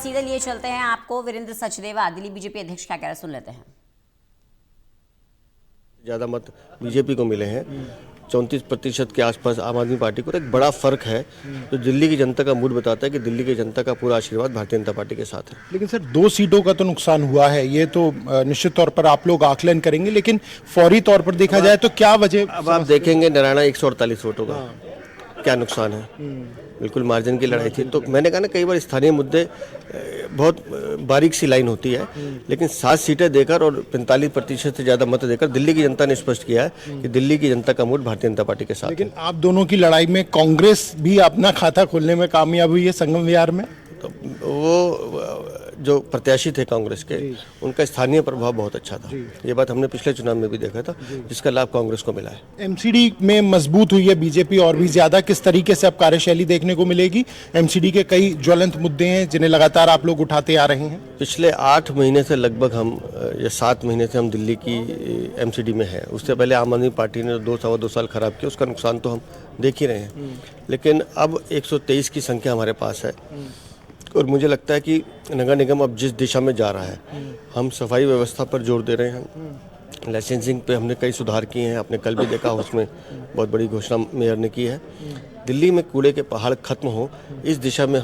सीधे लिए चलते हैं आपको वीरेंद्र सचदेवा, दिल्ली बीजेपी अध्यक्ष क्या कह रहे हैं, सुन लेते हैं। ज़्यादा मत बीजेपी को मिले हैं, 34% के आसपास आम आदमी पार्टी को। एक बड़ा फर्क है जो दिल्ली की जनता का मूड बताता है कि दिल्ली की जनता का पूरा आशीर्वाद भारतीय जनता पार्टी के साथ है। लेकिन सर 2 सीटों का तो नुकसान हुआ है, ये तो निश्चित तौर पर आप लोग आकलन करेंगे, लेकिन फौरी तौर पर देखा जाए तो क्या वजह? अब आप देखेंगे नारायणा 148 वोटों का क्या नुकसान है, बिल्कुल मार्जिन की लड़ाई थी। तो मैंने कहा ना, कई बार स्थानीय मुद्दे बहुत बारीक सी लाइन होती है, लेकिन 7 सीटें देकर और 45% से ज़्यादा मत देकर दिल्ली की जनता ने स्पष्ट किया है कि दिल्ली की जनता का मूड भारतीय जनता पार्टी के साथ। लेकिन आप दोनों की लड़ाई में कांग्रेस भी अपना खाता खोलने में कामयाब हुई है संगम विहार में। तो वो जो प्रत्याशी थे कांग्रेस के, उनका स्थानीय प्रभाव बहुत अच्छा था। ये बात हमने पिछले चुनाव में भी देखा था, जिसका लाभ कांग्रेस को मिला है। एमसीडी में मजबूत हुई है बीजेपी और भी ज्यादा, किस तरीके से अब कार्यशैली देखने को मिलेगी? एमसीडी के कई ज्वलंत मुद्दे हैं जिन्हें लगातार आप लोग उठाते आ रहे हैं। पिछले 8 महीने से लगभग हम, या 7 महीने से हम दिल्ली की एमसीडी में हैं। उससे पहले आम आदमी पार्टी ने 2 साल खराब किया, उसका नुकसान तो हम देख ही रहे हैं। लेकिन अब 123 की संख्या हमारे पास है और मुझे लगता है कि नगर निगम अब जिस दिशा में जा रहा है, हम सफाई व्यवस्था पर जोर दे रहे हैं। लाइसेंसिंग पे हमने कई सुधार किए हैं, आपने कल भी देखा, उसमें बहुत बड़ी घोषणा मेयर ने की है। दिल्ली में कूड़े के पहाड़ खत्म हो, इस दिशा में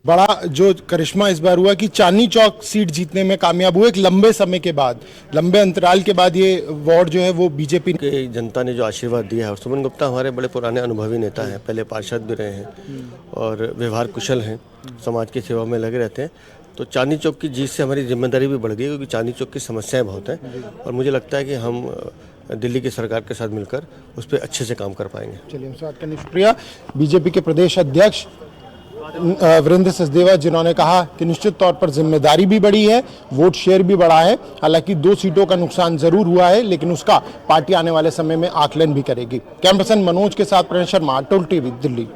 बड़ा जो करिश्मा इस बार हुआ कि चांदनी चौक सीट जीतने में कामयाब हुए, एक लंबे समय के बाद, लंबे अंतराल के बाद ये वार्ड जो है वो बीजेपी के जनता ने जो आशीर्वाद दिया है। और सुमन गुप्ता हमारे बड़े पुराने अनुभवी नेता हैं, पहले पार्षद भी रहे हैं और व्यवहार कुशल हैं, समाज की सेवा में लगे रहते हैं। तो चांदनी चौक की जीत से हमारी जिम्मेदारी भी बढ़ गई, क्योंकि चांदनी चौक की समस्याएं बहुत हैं और मुझे लगता है कि हम दिल्ली की सरकार के साथ मिलकर उस पर अच्छे से काम कर पाएंगे। चलिए, हमसे बात करने शुक्रिया। बीजेपी के प्रदेश अध्यक्ष वीरेंद्र सचदेवा, जिन्होंने कहा कि निश्चित तौर पर जिम्मेदारी भी बड़ी है, वोट शेयर भी बढ़ा है। हालांकि 2 सीटों का नुकसान जरूर हुआ है, लेकिन उसका पार्टी आने वाले समय में आकलन भी करेगी। कैमरा पर्सन मनोज के साथ प्रणय शर्मा, टोल टीवी, दिल्ली।